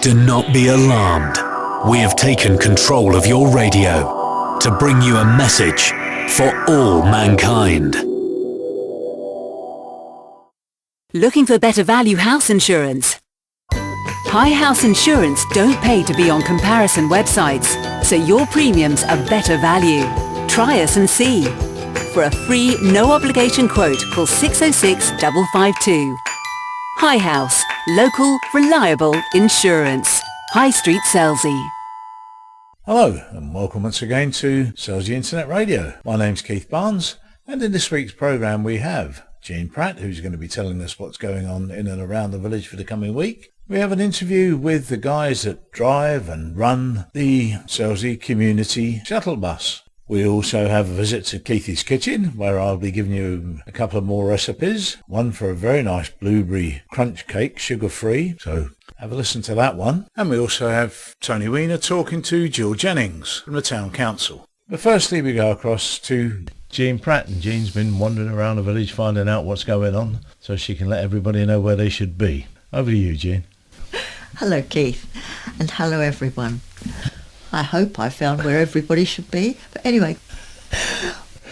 Do not be alarmed. We have taken control of your radio to bring you a message for all mankind. Looking for better value house insurance? High House Insurance don't pay to be on comparison websites, so your premiums are better value. Try us and see. For a free, no-obligation quote, call 606 552. High House, local, reliable insurance. High Street, Selsey. Hello and welcome once again to Selsey Internet Radio. My name's Keith Barnes, and in this week's programme we have Jean Pratt, who's going to be telling us what's going on in and around the village for the coming week. We have an interview with the guys that drive and run the Selsey Community Shuttle bus. We also have a visit to Keithy's kitchen, where I'll be giving you a couple of more recipes. One for a very nice blueberry crunch cake, sugar-free, so have a listen to that one. And we also have Tony Weiner talking to Gill Jennings from the Town Council. But firstly we go across to Jean Pratt, and Jean's been wandering around the village finding out what's going on so she can let everybody know where they should be. Over to you, Jean. Hello, Keith, and hello, everyone. I hope I found where everybody should be. But anyway,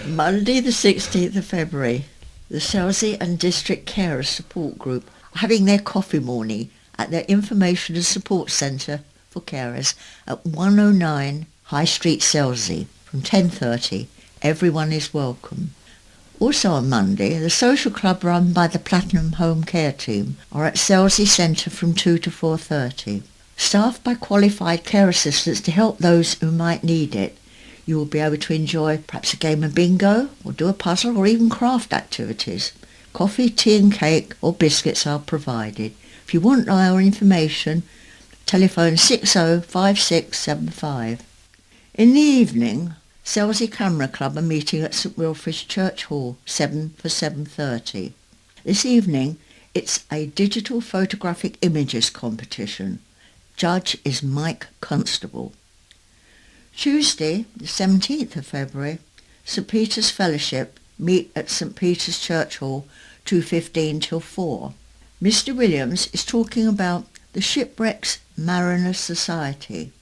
Monday the 16th of February, the Selsey and District Carers Support Group are having their coffee morning at their Information and Support Centre for Carers at 109 High Street, Selsey from 10:30. Everyone is welcome. Also on Monday, the social club run by the Platinum Home Care Team are at Selsey Centre from 2 to 4:30. Staffed by qualified care assistants to help those who might need it, you will be able to enjoy perhaps a game of bingo or do a puzzle or even craft activities. Coffee, tea and cake or biscuits are provided. If you want our information, telephone 605675. In the evening, Selsey Camera Club are meeting at St Wilfrid's Church Hall, 7 for 7:30. This evening, it's a digital photographic images competition. Judge is Mike Constable. Tuesday, the 17th of February, St Peter's Fellowship meet at St Peter's Church Hall, 2:15 till 4. Mr Williams is talking about the Shipwrecks Mariners Society.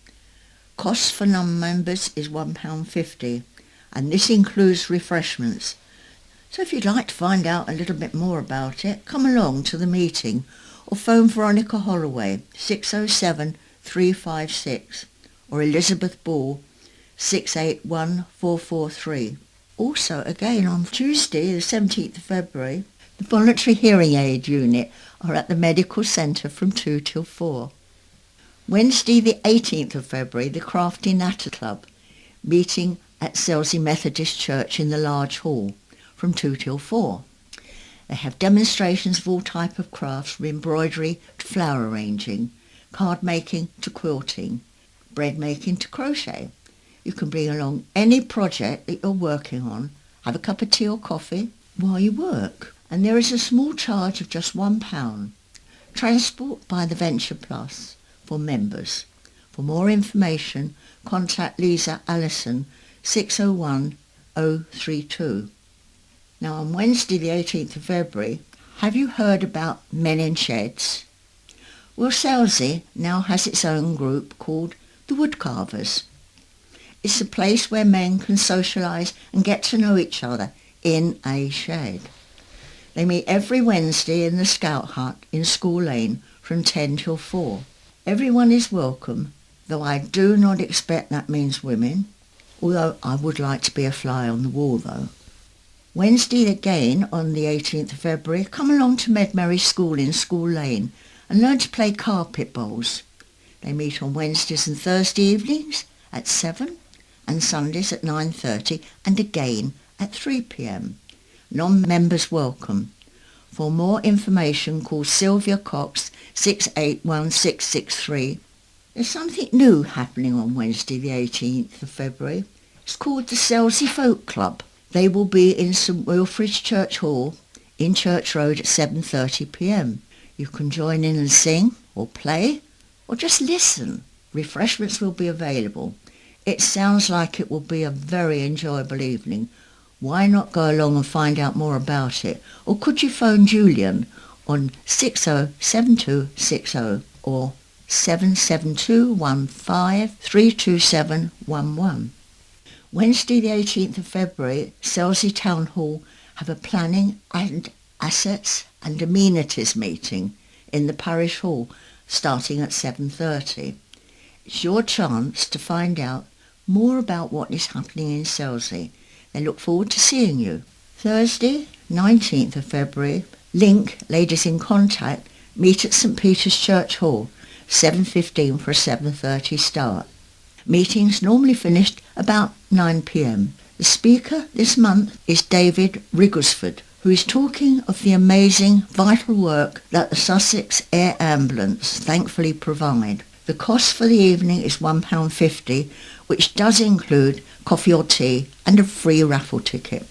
Cost for non-members is £1.50, and this includes refreshments. So if you'd like to find out a little bit more about it, come along to the meeting or phone Veronica Holloway 607 356 or Elizabeth Ball 681 443. Also, again on Tuesday the 17th of February, the Voluntary Hearing Aid Unit are at the Medical Centre from 2 till 4. Wednesday the 18th of February, the Crafty Natter Club meeting at Selsey Methodist Church in the large hall from 2 till 4. They have demonstrations of all type of crafts, from embroidery to flower arranging, card making to quilting, bread making to crochet. You can bring along any project that you're working on, have a cup of tea or coffee while you work. And there is a small charge of just £1. Transport by the Venture Plus for members. For more information, contact Lisa Allison 601 032. Now on Wednesday the 18th of February, have you heard about Men in Sheds? Well, Selsey now has its own group called the Woodcarvers. It's a place where men can socialise and get to know each other in a shed. They meet every Wednesday in the Scout Hut in School Lane from 10 till 4. Everyone is welcome, though I do not expect that means women, although I would like to be a fly on the wall though. Wednesday again on the 18th of February, come along to Medmerry School in School Lane and learn to play carpet bowls. They meet on Wednesdays and Thursday evenings at 7 and Sundays at 9:30 and again at 3 p.m. Non-members welcome. For more information, call Sylvia Cox 681663. There's something new happening on Wednesday the 18th of February. It's called the Selsey Folk Club. They will be in St Wilfrid's Church Hall in Church Road at 7:30 p.m. You can join in and sing or play or just listen. Refreshments will be available. It sounds like it will be a very enjoyable evening. Why not go along and find out more about it? Or could you phone Julian on 607260 or 074-77215 32711. Wednesday the 18th of February, Selsey Town Hall have a planning and assets and amenities meeting in the parish hall starting at 7:30. It's your chance to find out more about what is happening in Selsey. They look forward to seeing you. Thursday, 19th of February, Link, Ladies in Contact, meet at St Peter's Church Hall, 7:15 for a 7:30 start. Meetings normally finished about 9 p.m. The speaker this month is David Wrigglesford, who is talking of the amazing vital work that the Sussex Air Ambulance thankfully provide. The cost for the evening is £1.50, which does include coffee or tea and a free raffle ticket.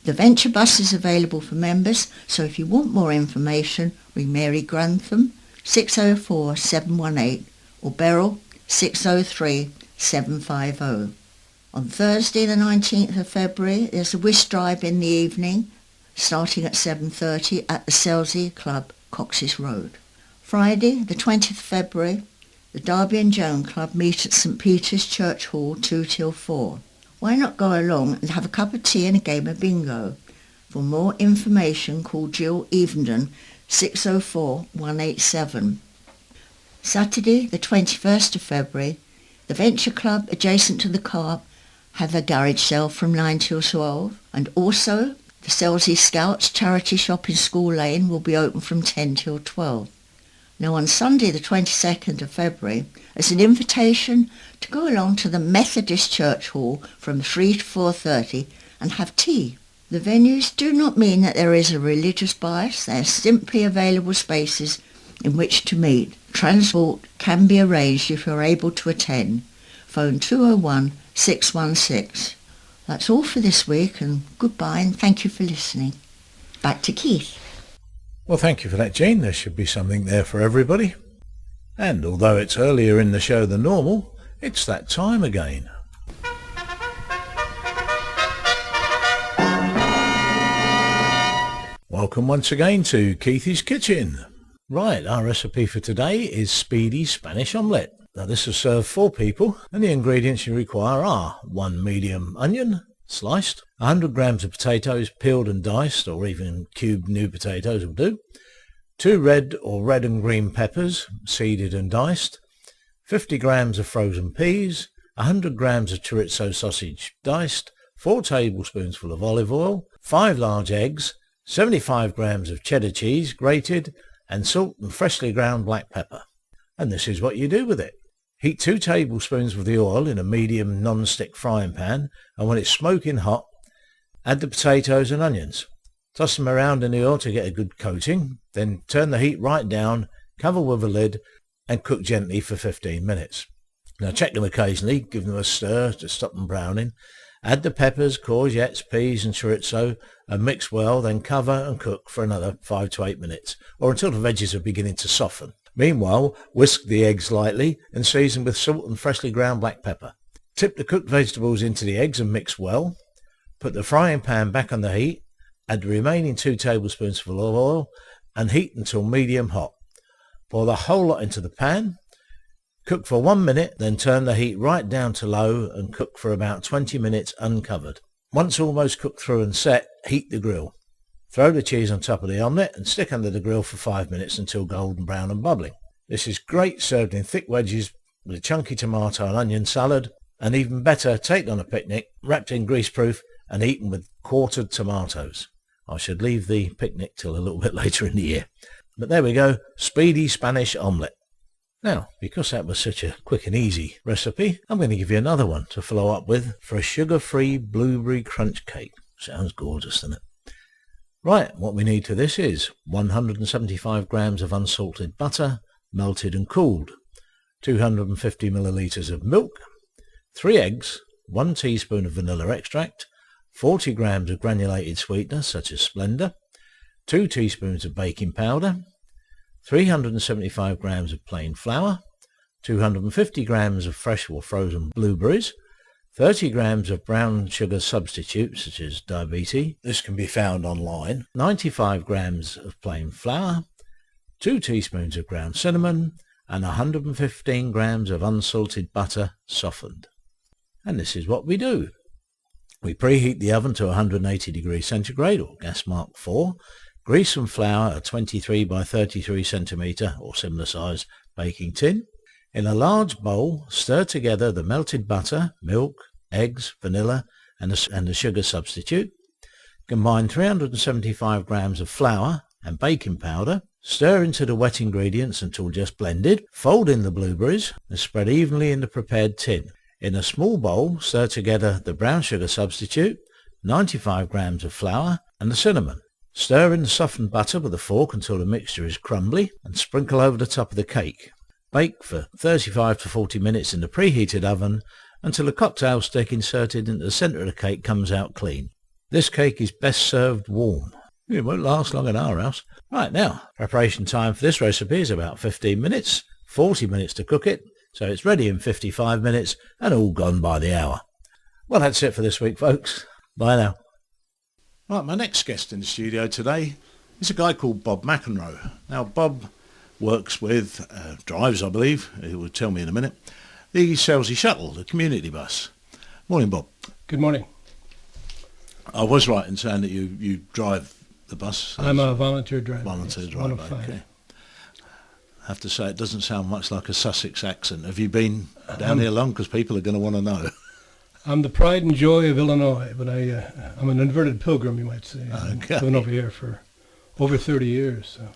The Venture Bus is available for members, so if you want more information, ring Mary Grantham 604 718 or Beryl 603 750. On Thursday the 19th of February, there's a whist drive in the evening, starting at 7:30 at the Selsey Club, Cox's Road. Friday the 20th of February, the Derby and Joan Club meet at St Peter's Church Hall 2 till 4. Why not go along and have a cup of tea and a game of bingo? For more information, call Jill Evenden 604 187. Saturday the 21st of February, the Venture Club adjacent to the car have a garage sale from 9 till 12, and also the Selsey Scouts charity shop in School Lane will be open from 10 till 12. Now on Sunday the 22nd of February, there's an invitation to go along to the Methodist Church Hall from 3 to 4:30 and have tea. The venues do not mean that there is a religious bias, they are simply available spaces in which to meet. Transport can be arranged if you're able to attend. Phone 201 616. That's all for this week, and goodbye and thank you for listening. Back to Keith. Well, thank you for that, Jean. There should be something there for everybody. And although it's earlier in the show than normal, it's that time again. Welcome once again to Keithy's Kitchen. Right, our recipe for today is speedy Spanish omelette. Now this will serve 4 people, and the ingredients you require are 1 medium onion, sliced, 100 grams of potatoes peeled and diced, or even cubed new potatoes will do, 2 red or red and green peppers, seeded and diced, 50 grams of frozen peas, 100 grams of chorizo sausage diced, 4 tablespoons of olive oil, 5 large eggs, 75 grams of cheddar cheese grated, and salt and freshly ground black pepper. And this is what you do with it. Heat 2 tablespoons of the oil in a medium non-stick frying pan, and when it's smoking hot, add the potatoes and onions. Toss them around in the oil to get a good coating, then turn the heat right down, cover with a lid, and cook gently for 15 minutes. Now check them occasionally, give them a stir to stop them browning. Add the peppers, courgettes, peas and chorizo and mix well, then cover and cook for another 5 to 8 minutes, or until the veggies are beginning to soften. Meanwhile, whisk the eggs lightly and season with salt and freshly ground black pepper. Tip the cooked vegetables into the eggs and mix well. Put the frying pan back on the heat, add the remaining 2 tablespoons of oil and heat until medium hot. Pour the whole lot into the pan. Cook for 1 minute, then turn the heat right down to low and cook for about 20 minutes uncovered. Once almost cooked through and set, heat the grill. Throw the cheese on top of the omelette and stick under the grill for 5 minutes until golden brown and bubbling. This is great served in thick wedges with a chunky tomato and onion salad, and even better, take on a picnic, wrapped in greaseproof and eaten with quartered tomatoes. I should leave the picnic till a little bit later in the year. But there we go, speedy Spanish omelette. Now, because that was such a quick and easy recipe, I'm going to give you another one to follow up with for a sugar-free blueberry crunch cake. Sounds gorgeous, doesn't it? Right, what we need to this is 175 grams of unsalted butter, melted and cooled, 250 millilitres of milk, 3 eggs, 1 teaspoon of vanilla extract, 40 grams of granulated sweetener such as Splenda, 2 teaspoons of baking powder, 375 grams of plain flour, 250 grams of fresh or frozen blueberries, 30 grams of brown sugar substitute such as diabetes. This can be found online. 95 grams of plain flour, 2 teaspoons of ground cinnamon, and 115 grams of unsalted butter softened. And this is what we do. We preheat the oven to 180 degrees centigrade or gas mark 4, grease some flour a 23 by 33 centimetre or similar size baking tin. In a large bowl, stir together the melted butter, milk, eggs, vanilla and the sugar substitute. Combine 375 grams of flour and baking powder. Stir into the wet ingredients until just blended. Fold in the blueberries and spread evenly in the prepared tin. In a small bowl, stir together the brown sugar substitute, 95 grams of flour and the cinnamon. Stir in the softened butter with a fork until the mixture is crumbly and sprinkle over the top of the cake. Bake for 35 to 40 minutes in the preheated oven until a cocktail stick inserted into the centre of the cake comes out clean. This cake is best served warm. It won't last long in our house. Right, now, preparation time for this recipe is about 15 minutes, 40 minutes to cook it, so it's ready in 55 minutes and all gone by the hour. Well, that's it for this week, folks. Bye now. Right, my next guest in the studio today is a guy called Bob McEnroe. Now, Bob works with, drives, I believe, he will tell me in a minute, the Selsey Shuttle, the community bus. Morning, Bob. Good morning. I was right in saying that you drive the bus. I'm a volunteer driver. Volunteer yes, driver, one of 5. okay. I have to say, it doesn't sound much like a Sussex accent. Have you been down here long? Because people are going to want to know. I'm the pride and joy of Illinois, but I'm an inverted pilgrim, you might say. Okay. I've been over here for over 30 years, so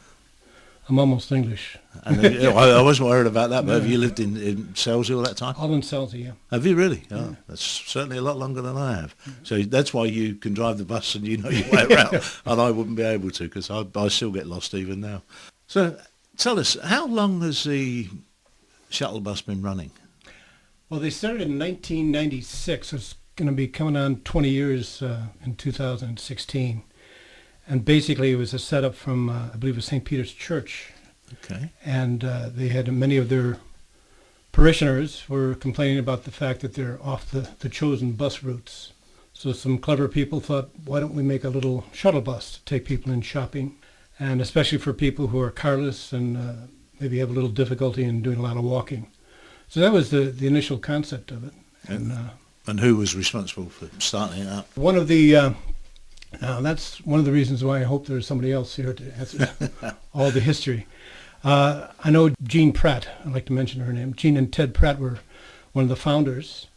I'm almost English. And I wasn't worried about that, but have you lived in Selsey all that time? All in Selsey, yeah. Have you really? Oh, that's certainly a lot longer than I have. So that's why you can drive the bus and you know your way around, and I wouldn't be able to because I still get lost even now. So tell us, how long has the shuttle bus been running? Well, they started in 1996, so it's going to be coming on 20 years in 2016. And basically it was a setup from, I believe it was St. Peter's Church. Okay. And they had many of their parishioners were complaining about the fact that they're off the chosen bus routes. So some clever people thought, why don't we make a little shuttle bus to take people in shopping, and especially for people who are carless and maybe have a little difficulty in doing a lot of walking. So that was the initial concept of it. And who was responsible for starting it up? One of the that's one of the reasons why I hope there's somebody else here to answer all the history. I know Jean Pratt. I'd like to mention her name. Jean and Ted Pratt were one of the founders.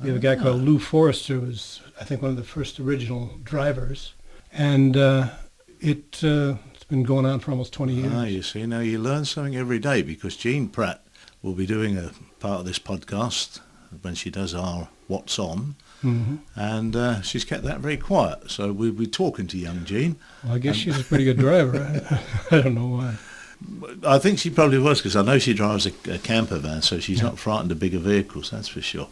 We have a guy called Lou Forrester, who was, I think, one of the first original drivers. And it's been going on for almost 20 years. Ah, you see, now you learn something every day, because Jean Pratt will be doing a part of this podcast when she does our What's On. Mm-hmm. And she's kept that very quiet, so we'll be talking to young Jean. Well, I guess she's a pretty good driver. I don't know why. I think she probably was, because I know she drives a camper van, so she's not frightened of bigger vehicles, that's for sure.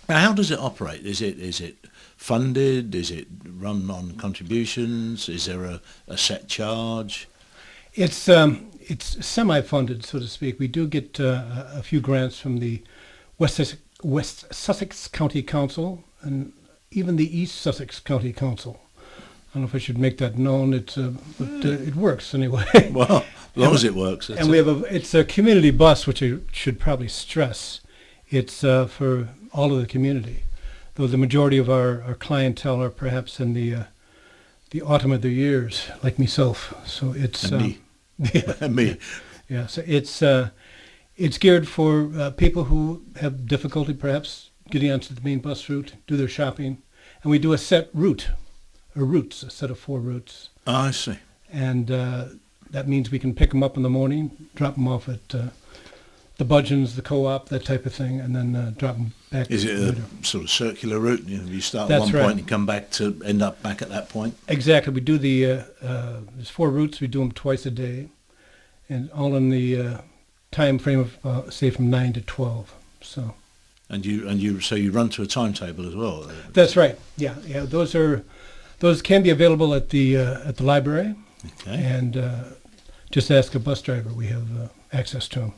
Now, how does it operate? Is it funded? Is it run on contributions? Is there a set charge? It's semi-funded, so to speak. We do get a few grants from the West Sussex County Council and even the East Sussex County Council. I don't know if I should make that known. But it works anyway. Well, as long as it works. And it's a community bus, which I should probably stress. It's for all of the community, though the majority of our clientele are perhaps in the autumn of their years, like myself. So it's me. Yeah, me. Yeah. So it's geared for people who have difficulty perhaps getting onto the main bus route, do their shopping, and we do a set route, a set of 4 routes. Oh, I see. And that means we can pick them up in the morning, drop them off at the Budgeons, the Co-op, that type of thing, and then drop them back. Is it later. a sort of circular route? You start That's at one right. point and come back to end up back at that point? Exactly. We do there's 4 routes. We do them twice a day, and all in the time frame of say from 9 to 12. So. And you run to a timetable as well. That's right. Yeah. Those can be available at the library. Okay. And just ask a bus driver. We have access to them.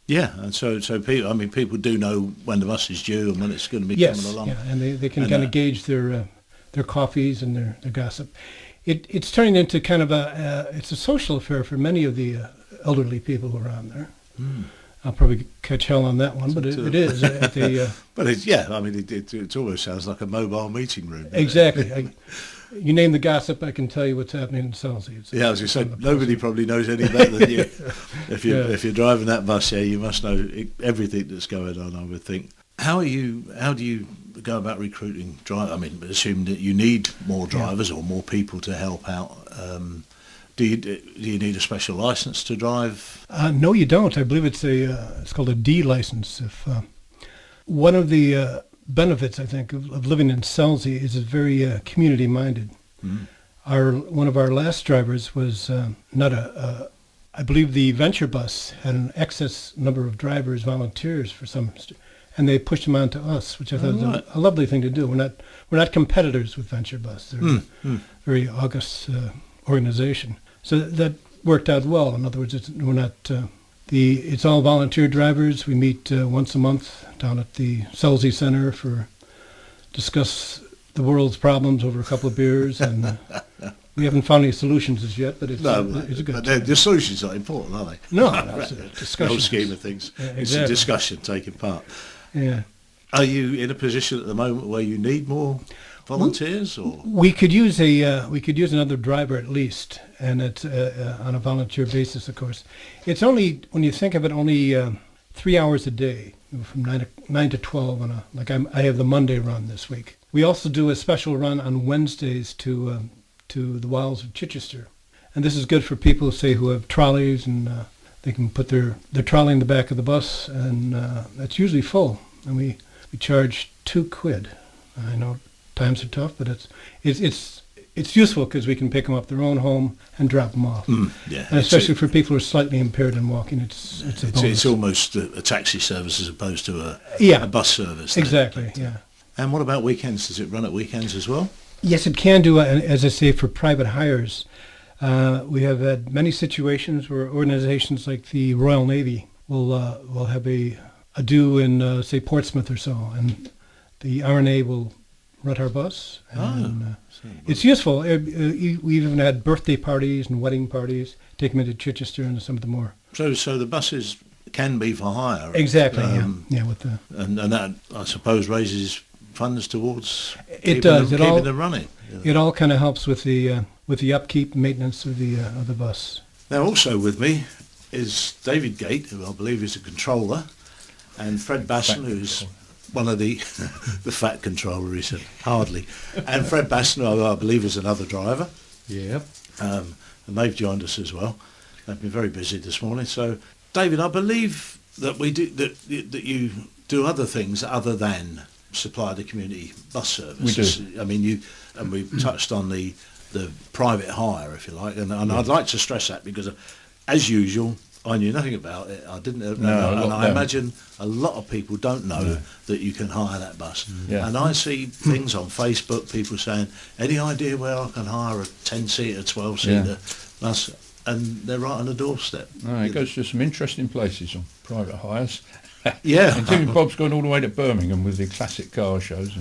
Yeah, and so people do know when the bus is due and when it's going to be Yes, coming along. yeah, and they can kind of gauge their coffees and their gossip. It's turning into kind of it's a social affair for many of the elderly people who are on there. I'll probably catch hell on that one, but it is at the. But it almost sounds like a mobile meeting room. Exactly. You name the gossip, I can tell you what's happening in Selsey. Yeah, as you said, nobody probably knows any better than you. If you're driving that bus, you must know everything that's going on, I would think. How do you go about recruiting drivers? I mean, assume that you need more drivers or more people to help out. Do you need a special license to drive? No, you don't. I believe it's called a D license. If one of the benefits, I think, of living in Selsey is it's very community minded. One of our last drivers was I believe the venture bus had an excess number of drivers, volunteers for some, and they pushed them on to us, which I thought was a lovely thing to do. We're not competitors with venture bus. They're a very august organization. So that worked out well. In other words, it's all volunteer drivers. We meet once a month down at the Selsey Center discuss the world's problems over a couple of beers, and we haven't found any solutions as yet, but it's a good time. The solutions are important, aren't they? No, it's a discussion. The whole scheme of things. Yeah, exactly. It's a discussion taking part. Yeah. Are you in a position at the moment where you need more volunteers, or we could use another driver at least, and it's on a volunteer basis, of course. It's only, when you think of it, only 3 hours a day, from 9 to 12 I have the Monday run this week. We also do a special run on Wednesdays to the wilds of Chichester, and this is good for people, say, who have trolleys, and they can put their trolley in the back of the bus, and that's usually full, and we charge £2. I know times are tough, but it's useful because we can pick them up their own home and drop them off. And especially for people who are slightly impaired in walking, it's a bonus. It's almost a taxi service as opposed to a bus service. Exactly, yeah. And what about weekends? Does it run at weekends as well? Yes, it can do, as I say, for private hires. We have had many situations where organizations like the Royal Navy will have a due in, say, Portsmouth or so, and the RNA will rent our bus. And, it's useful. We even had birthday parties and wedding parties, take them into Chichester and some of the more. So the buses can be for hire. Exactly. With the and that, I suppose, raises funds towards keeping them running. It all kind of helps with the upkeep and maintenance of the bus. Now, also with me is David Gate, who I believe is a controller, and Fred Basson, who's one of the fat controller, he said, hardly, and Fred Basson, who I believe is another driver. Yep. And they've joined us as well. They've been very busy this morning. So, David, I believe that that you do other things other than supply the community bus service. We do. I mean, we touched on the private hire, if you like, and I'd like to stress that because, as usual, I knew nothing about it. I didn't know, and I imagine a lot of people don't know that you can hire that bus. Yeah. And I see things on Facebook, people saying, any idea where I can hire a 10-seater, 12-seater bus? And they're right on the doorstep. It goes to some interesting places on private hires. Yeah. And Jimmy Bob's gone all the way to Birmingham with the classic car shows.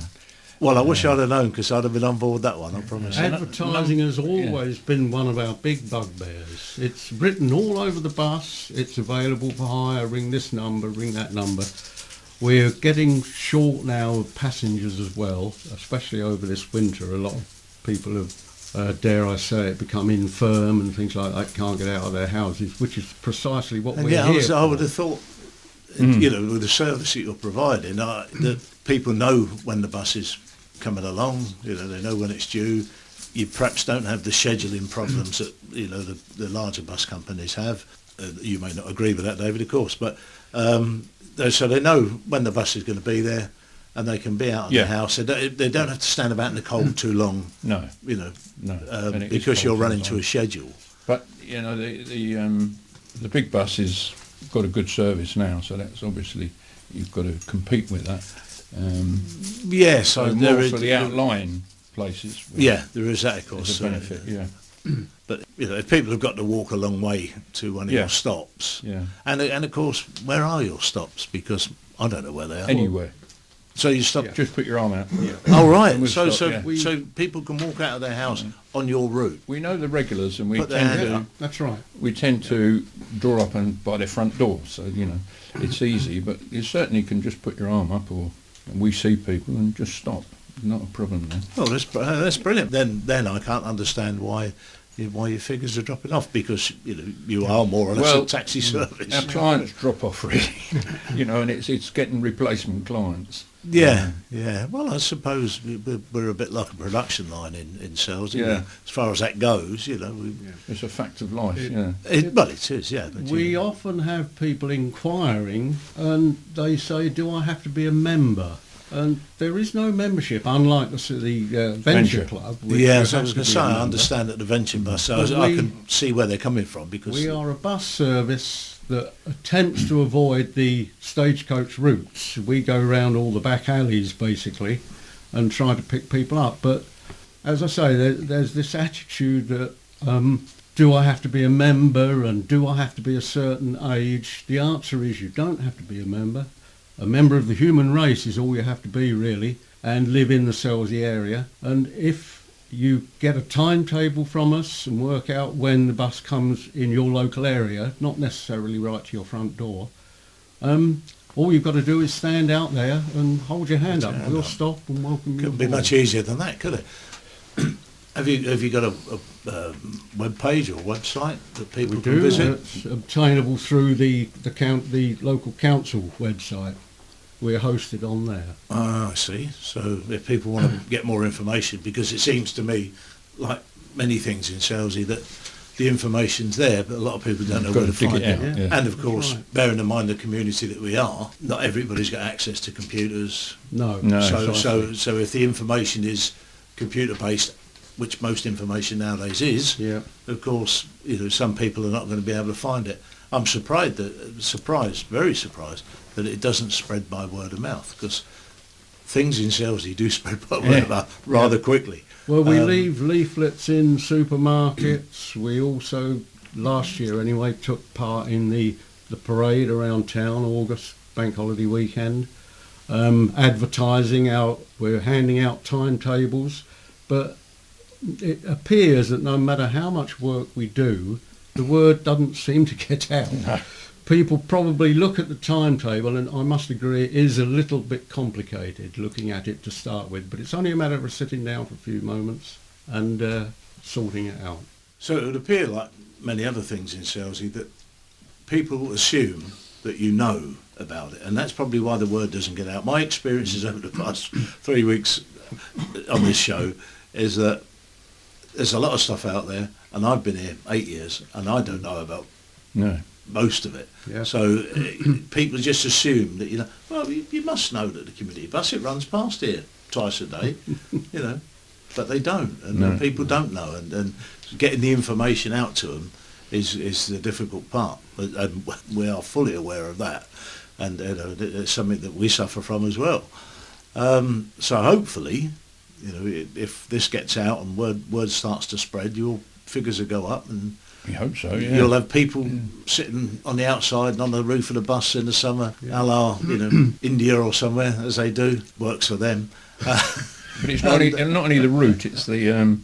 Well, I wish I'd have known, because I'd have been on board that one, I promise. Advertising has always been one of our big bugbears. It's written all over the bus. It's available for hire. Ring this number, ring that number. We're getting short now of passengers as well, especially over this winter. A lot of people have, dare I say it, become infirm and things like that, can't get out of their houses, which is precisely what we're here for. I would have thought, with the service that you're providing, that people know when the bus is coming along. They know when it's due. You perhaps don't have the scheduling problems that the larger bus companies have. You may not agree with that, David, of course, but so they know when the bus is going to be there, and they can be out of the house. They don't have to stand about in the cold too long. No, because you're running to a schedule. But the big bus has got a good service now, so that's obviously you've got to compete with that. Yes, so more for the outlying places. Yeah, there is that, of course. There's a benefit, yeah. But if people have got to walk a long way to one of your stops, and of course, where are your stops? Because I don't know where they are. Anywhere. So you stop. Yeah. Just put your arm out. Yeah. Oh right. And we'll So stop, yeah. so people can walk out of their house on your route. We know the regulars, and we Put their hand tend to. up. That's right. We tend to draw up and by their front door, so it's easy. But you certainly can just put your arm up, or and we see people and just stop. Not a problem then. Oh, that's brilliant. Then I can't understand why your figures are dropping off, because you are more or less a taxi service. Our clients drop off really, and it's getting replacement clients. Yeah. Well, I suppose we're a bit like a production line in sales. Yeah. As far as that goes, It's a fact of life. Well, it is. Yeah. But, We often have people inquiring, and they say, "Do I have to be a member?" And there is no membership, unlike the Venture Club. which you I have was to going to be say, a I member. understand that the Venture bus, so But I can see where they're coming from, because We are a bus service that attempts to avoid the stagecoach routes. We go around all the back alleys, basically, and try to pick people up. But as I say, there's this attitude that, do I have to be a member, and do I have to be a certain age? The answer is you don't have to be a member. A member of the human race is all you have to be, really, and live in the Selsey area. And if you get a timetable from us and work out when the bus comes in your local area, not necessarily right to your front door, all you've got to do is stand out there and hold your hand up. We'll stop and welcome you. couldn't be aboard. much easier than that, could it? Have you got a web page or website that people We can do. visit? It's obtainable through the local council website. We're hosted on there. Ah, I see. So if people want to get more information, because it seems to me, like many things in Selsey, that the information's there, but a lot of people don't know Got where to to dig find it it. out, yeah. And of course, right. bearing in mind the community that we are, not everybody's got access to computers. No. No. So if the information is computer based, which most information nowadays is, Yeah. of course, some people are not going to be able to find it. I'm very surprised that it doesn't spread by word of mouth, because things in Selsey do spread by word of mouth rather quickly. Well, we leave leaflets in supermarkets. We also, last year anyway, took part in the parade around town, August bank holiday weekend, advertising out. We're handing out timetables, but it appears that no matter how much work we do, the word doesn't seem to get out. No. People probably look at the timetable, and I must agree it is a little bit complicated looking at it to start with, but it's only a matter of sitting down for a few moments and sorting it out. So it would appear, like many other things in Selsey, that people assume that you know about it, and that's probably why the word doesn't get out. My experiences over the past 3 weeks on this show is that there's a lot of stuff out there, and I've been here 8 years, and I don't know about most of it. Yeah. So people just assume that, well, you must know that the community bus, it runs past here twice a day, but they don't, and people don't know, and getting the information out to them is the difficult part, and we are fully aware of that, and it's something that we suffer from as well. So hopefully, if this gets out and word starts to spread, your figures will go up, and We hope so, yeah. you'll have people sitting on the outside and on the roof of the bus in the summer, a la India or somewhere, as they do. Works for them. But it's not only the route, it's the,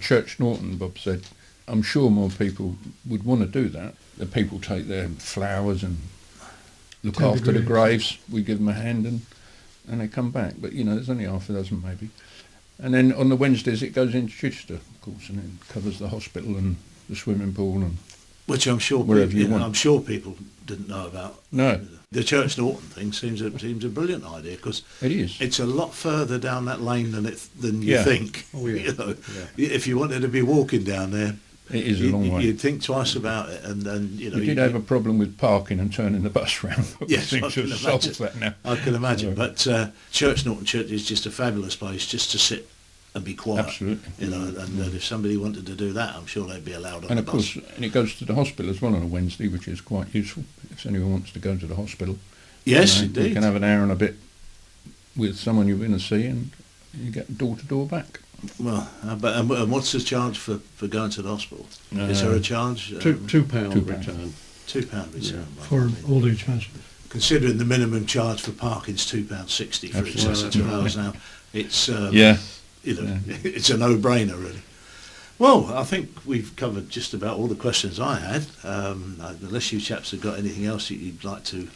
Church Norton, Bob said. I'm sure more people would want to do that. The people take their flowers and look Tend to after the graves. graves. We give them a hand and they come back. But, there's only half a dozen maybe. And then on the Wednesdays it goes into Chichester, of course, and it covers the hospital and the swimming pool and Which I'm sure wherever you want. I'm sure people didn't know about. No, The Church Norton thing seems a brilliant idea, because it is. it's a lot further down that lane than you Yeah. think. Oh, yeah. If you wanted to be walking down there, It is a long way. You'd think twice about it, and We did have a problem with parking and turning the bus round. But Yes, we I seem to can have solved imagine. that now. I can imagine. Yeah. But Church Norton Church is just a fabulous place just to sit and be quiet. Absolutely. And if somebody wanted to do that, I'm sure they'd be allowed on And the of bus. course, and it goes to the hospital as well on a Wednesday, which is quite useful if anyone wants to go to the hospital. Yes, You indeed. can have an hour and a bit with someone you're going to see, and you get door to door back. Well, and what's the charge for going to the hospital? Is there a charge? £2 £2. return. £2 return. for old age pension. considering the minimum charge for parking's £2.60 for excess of 2 hours now, it's it's a no-brainer really. Well, I think we've covered just about all the questions I had. Unless you chaps have got anything else that you'd like to.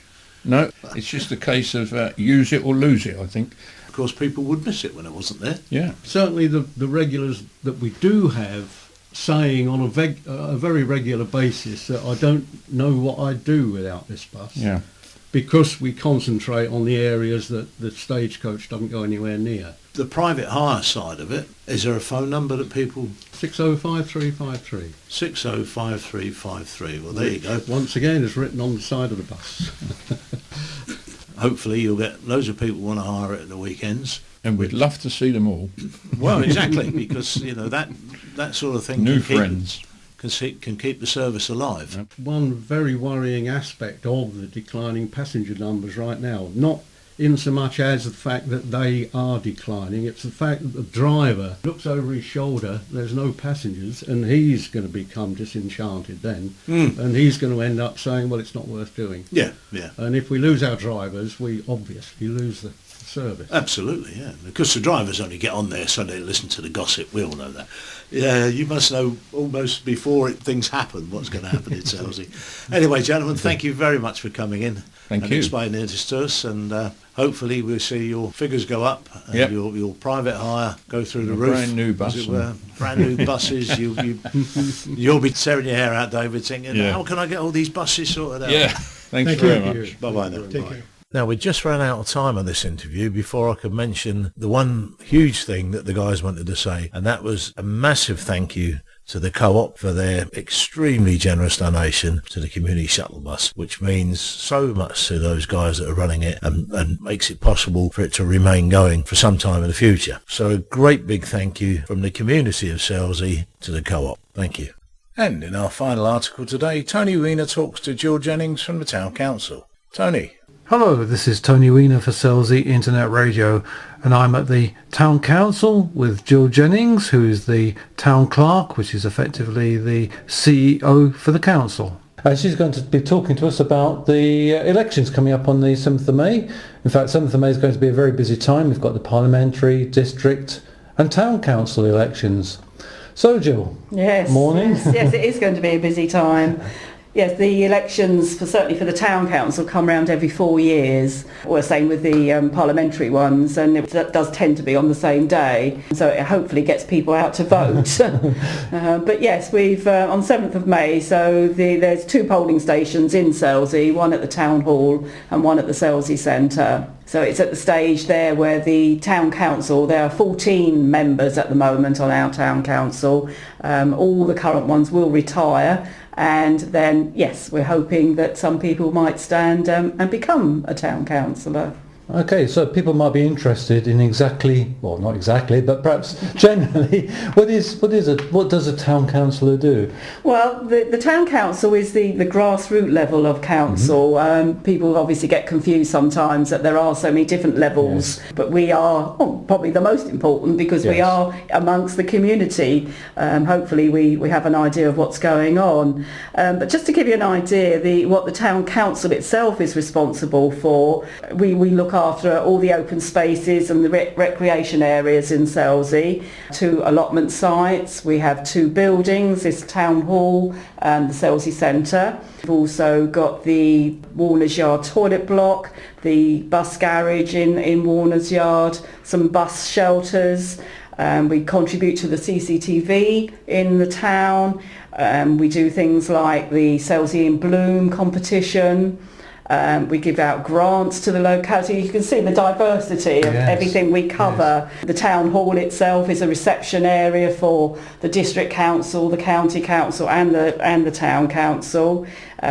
No, it's just a case of use it or lose it, I think. Of course, people would miss it when it wasn't there. Yeah. Certainly the regulars that we do have saying on a very regular basis that I don't know what I'd do without this bus. Yeah. Because we concentrate on the areas that the stagecoach doesn't go anywhere near. The private hire side of it, is there a phone number that people... 605353. 605353. Well, there you go. Once again, it's written on the side of the bus. Hopefully you'll get loads of people want to hire it at the weekends. And we'd love to see them all. Well, exactly, because, that sort of thing... New friends. Can keep the service alive. One very worrying aspect of the declining passenger numbers right now, not in so much as the fact that they are declining, it's the fact that the driver looks over his shoulder, there's no passengers, and he's going to become disenchanted then, and he's going to end up saying, well, it's not worth doing. Yeah. And if we lose our drivers, we obviously lose the service. Absolutely, yeah. Because the drivers only get on there so they listen to the gossip. We all know that. Yeah, you must know almost before things happen what's going to happen in Selsey. Anyway, gentlemen, thank you very much for coming in and explaining this to us, and hopefully we'll see your figures go up and your private hire go through the roof. Brand new bus. Brand new buses. You'll be tearing your hair out, David, thinking, how can I get all these buses sorted out? Yeah, thanks very much. Bye-bye now. Take care. Now, we just ran out of time on this interview before I could mention the one huge thing that the guys wanted to say, and that was a massive thank you to the co-op for their extremely generous donation to the community shuttle bus, which means so much to those guys that are running it and makes it possible for it to remain going for some time in the future. So a great big thank you from the community of Selsey to the co-op. Thank you. And in our final article today, Tony Weiner talks to Gill Jennings from the Town Council. Tony. Hello, this is Tony Weiner for Selsey Internet Radio, and I'm at the Town Council with Gill Jennings, who is the Town Clerk, which is effectively the CEO for the Council. She's going to be talking to us about the elections coming up on the 7th of May. In fact, 7th of May is going to be a very busy time. We've got the Parliamentary, District and Town Council elections. So, Gill, morning. Yes, it is going to be a busy time. Yes, the elections, certainly for the Town Council, come round every 4 years. We're saying with the parliamentary ones, and it does tend to be on the same day, so it hopefully gets people out to vote. But yes, we've on 7th of May, so there's 2 polling stations in Selsey, one at the Town Hall and one at the Selsey Centre. So it's at the stage there where the Town Council, there are 14 members at the moment on our Town Council. All the current ones will retire. And then, yes, we're hoping that some people might stand and become a town councillor. Okay, so people might be interested in not exactly, but perhaps generally, what does a town councillor do? Well, the town council is the grassroots level of council. Mm-hmm. People obviously get confused sometimes that there are so many different levels, but we are probably the most important because we are amongst the community. Hopefully we have an idea of what's going on. But just to give you an idea, what the town council itself is responsible for, we look after all the open spaces and the recreation areas in Selsey, 2 allotment sites. We have 2 buildings, this Town Hall and the Selsey Centre. We've also got the Warner's Yard toilet block, the bus garage in Warner's Yard, some bus shelters. We contribute to the CCTV in the town. We do things like the Selsey in Bloom competition. We give out grants to the locality. You can see the diversity of everything we cover. Yes. The town hall itself is a reception area for the district council, the county council and the town council.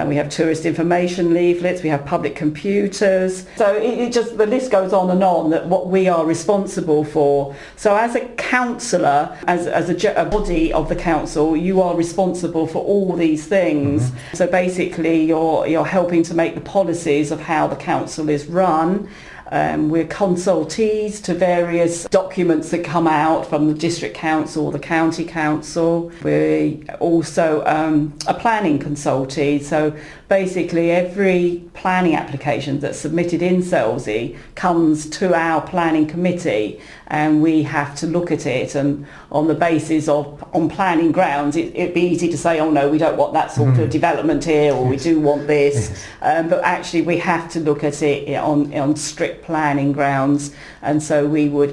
We have tourist information leaflets, we have public computers. So it just, the list goes on and on, that what we are responsible for. So as a councillor, as a body of the council, you are responsible for all these things. Mm-hmm. So basically you're helping to make the policies of how the council is run. We're consultees to various documents that come out from the district council or the county council. We're also a planning consultee, so basically every planning application that's submitted in Selsey comes to our planning committee, and we have to look at it, and on the basis of on planning grounds it'd be easy to say, oh no, we don't want that sort of development here, or we do want this, but actually we have to look at it on strict planning grounds. And so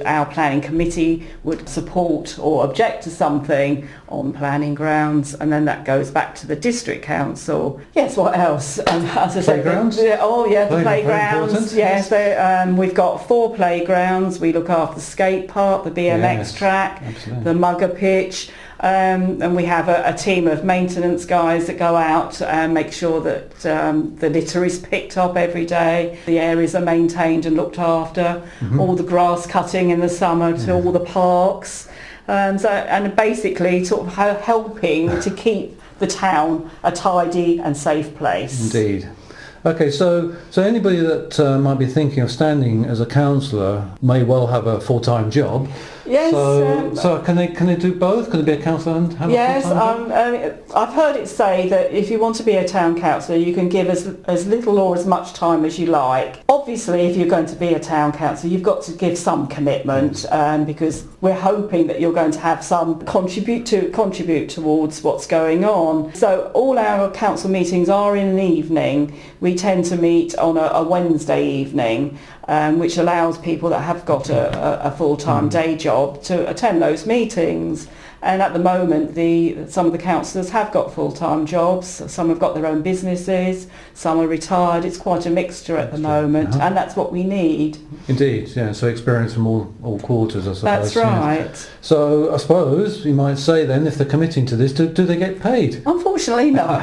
our planning committee would support or object to something on planning grounds, and then that goes back to the district council. Yes, what else? As I said, Playgrounds? the playgrounds. Yes, we've got 4 playgrounds. We look after the skate park, the BMX track, absolutely. the mugger pitch. And we have a team of maintenance guys that go out and make sure that the litter is picked up every day, the areas are maintained and looked after, all the grass cutting in the summer to all the parks. And basically sort of helping to keep the town a tidy and safe place. Indeed. Okay, so anybody that might be thinking of standing as a councillor may well have a full-time job. Yes. So can they do both? Can they be a councillor and have a full-time job? I've heard it say that if you want to be a town councillor, you can give as little or as much time as you like. Obviously, if you're going to be a town councillor, you've got to give some commitment, because we're hoping that you're going to have some contribute towards what's going on. So all our council meetings are in the evening. We tend to meet on a Wednesday evening, which allows people that have got a full-time day job to attend those meetings. And at the moment, some of the councillors have got full-time jobs. Some have got their own businesses. Some are retired. It's quite a mixture at the moment, and that's what we need. Indeed, yeah. So experience from all quarters, I suppose. That's right. Yes. So I suppose you might say then, if they're committing to this, do they get paid? Unfortunately, no.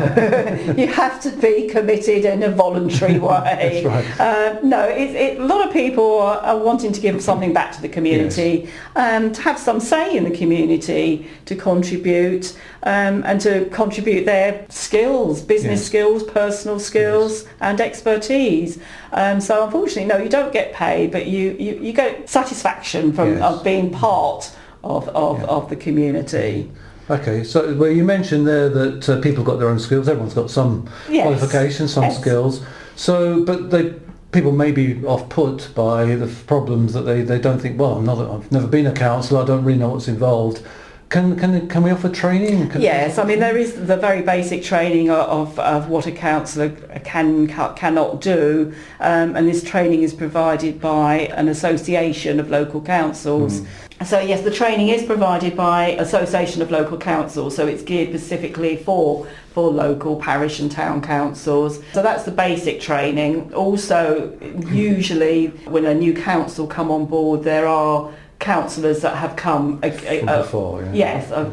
You have to be committed in a voluntary way. That's right. No, a lot of people are wanting to give something back to the community, to have some say in the community, to contribute, and to contribute their skills, business skills, personal skills, and expertise. So unfortunately, no, you don't get paid, but you get satisfaction from of being part of the community. Okay, so well, you mentioned there that people got their own skills. Everyone's got some qualifications, some skills. So, but people may be off-put by the problems that they don't think. Well, I've never been a councillor. I don't really know what's involved. Can we offer training? Yes, I mean there is the very basic training of what a councillor cannot do, and this training is provided by an association of local councils. So yes, the training is provided by Association of Local Councils, so it's geared specifically for local parish and town councils. So that's the basic training. Also, usually when a new council come on board, there are councillors that have come before,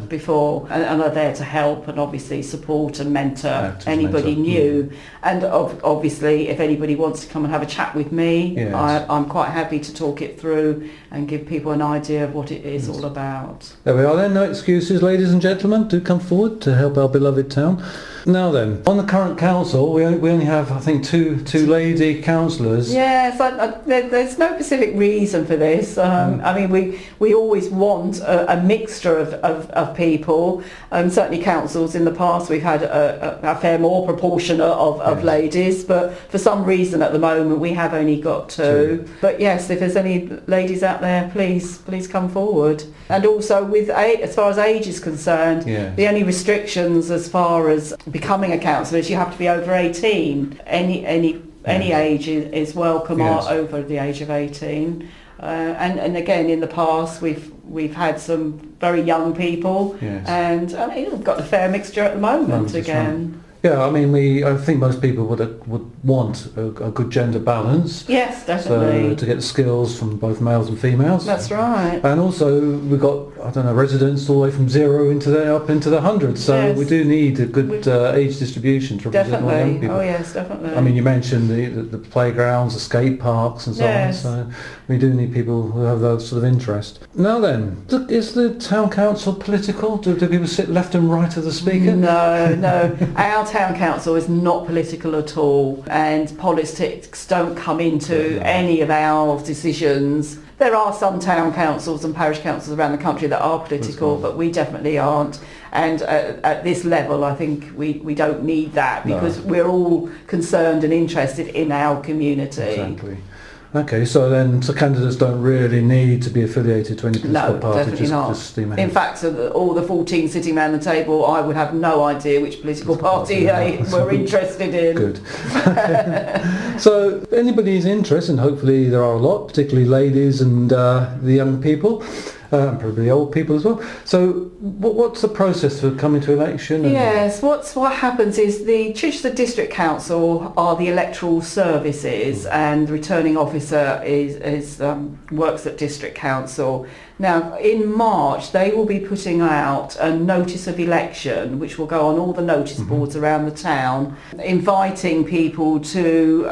before and are there to help and obviously support and mentor anybody new. And obviously, if anybody wants to come and have a chat with me, I'm quite happy to talk it through and give people an idea of what it is all about. There we are then. No excuses, ladies and gentlemen. Do come forward to help our beloved town. Now then, on the current council, we only have, I think, two lady councillors. Yes, there's no specific reason for this. I mean, we always want a mixture of people. Certainly councils in the past, we've had a fair more proportion of ladies, but for some reason at the moment we have only got two. But yes, if there's any ladies out there, please come forward. And also with as far as age is concerned, the only restrictions as far as becoming a councillor is you have to be over 18. Any age is welcome over the age of 18. And again, in the past we've had some very young people, and I mean, we've got a fair mixture at the moment again. Right. Yeah, I mean, I think most people would want a good gender balance. Yes, definitely. So to get skills from both males and females. That's right. And also we've got, I don't know, residents all the way from 0 up into the hundreds. So we do need a good age distribution to represent more young people. Oh yes, definitely. I mean, you mentioned the playgrounds, the skate parks and so on. So we do need people who have those sort of interest. Now then, is the town council political? Do people sit left and right of the speaker? No. Our town council is not political at all, and politics don't come into any of our decisions. There are some town councils and parish councils around the country that are political, but we definitely aren't. And at this level, I think we don't need that because we're all concerned and interested in our community. Exactly. Okay, so candidates don't really need to be affiliated to any political party. Definitely not. Just steam ahead. In fact, all the 14 sitting around the table, I would have no idea which political party they were interested in. Good. So anybody's interested, and hopefully there are a lot, particularly ladies and the young people, and probably old people as well. So what's the process for coming to election? Yes, what happens is the Chichester District Council are the electoral services, and the returning officer is works at District Council. Now, in March, they will be putting out a notice of election, which will go on all the notice boards around the town, inviting people to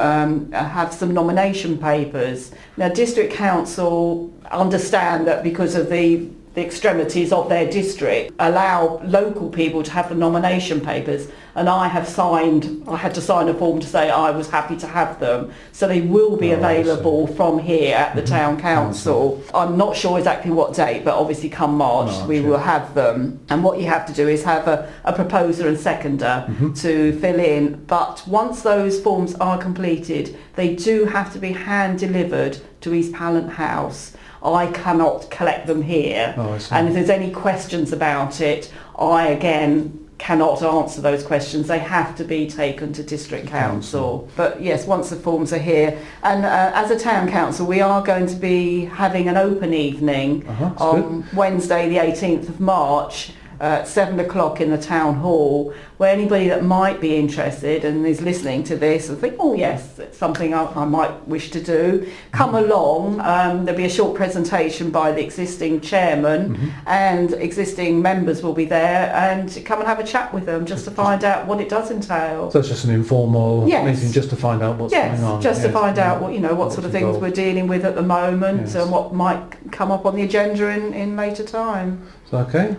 have some nomination papers. Now, District Council understand that because of the extremities of their district, allow local people to have the nomination papers, and I had to sign a form to say I was happy to have them, so they will be available from here at the town council. I'm not sure exactly what date, but obviously come March we will have them, and what you have to do is have a proposer and seconder to fill in, but once those forms are completed, they do have to be hand delivered to East Pallant House. I cannot collect them here, and if there's any questions about it, I again cannot answer those questions. They have to be taken to District Council. But yes, once the forms are here, and as a town council, we are going to be having an open evening on Wednesday the 18th of March at 7 o'clock in the town hall, where anybody that might be interested and is listening to this and think, oh yes, it's something I might wish to do, come along. There'll be a short presentation by the existing chairman, and existing members will be there, and come and have a chat with them just to find out what it does entail. So it's just an informal meeting just to find out what's going on. Just to find out what sort of things we're dealing with at the moment, and what might come up on the agenda in later time. Okay.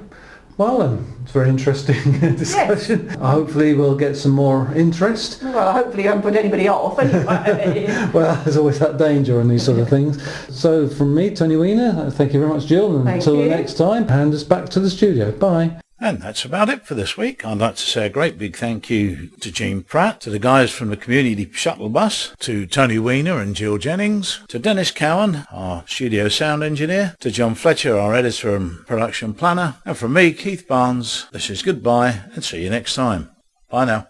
Well, it's a very interesting discussion. Yes. Hopefully we'll get some more interest. Well, hopefully I haven't put anybody off anyway. Well, there's always that danger on these sort of things. So from me, Tony Weiner, thank you very much, Jill, and until the next time, hand us back to the studio. Bye. And that's about it for this week. I'd like to say a great big thank you to Jean Pratt, to the guys from the community shuttle bus, to Tony Weiner and Gill Jennings, to Dennis Cowan, our studio sound engineer, to John Fletcher, our editor and production planner, and from me, Keith Barnes, this is goodbye and see you next time. Bye now.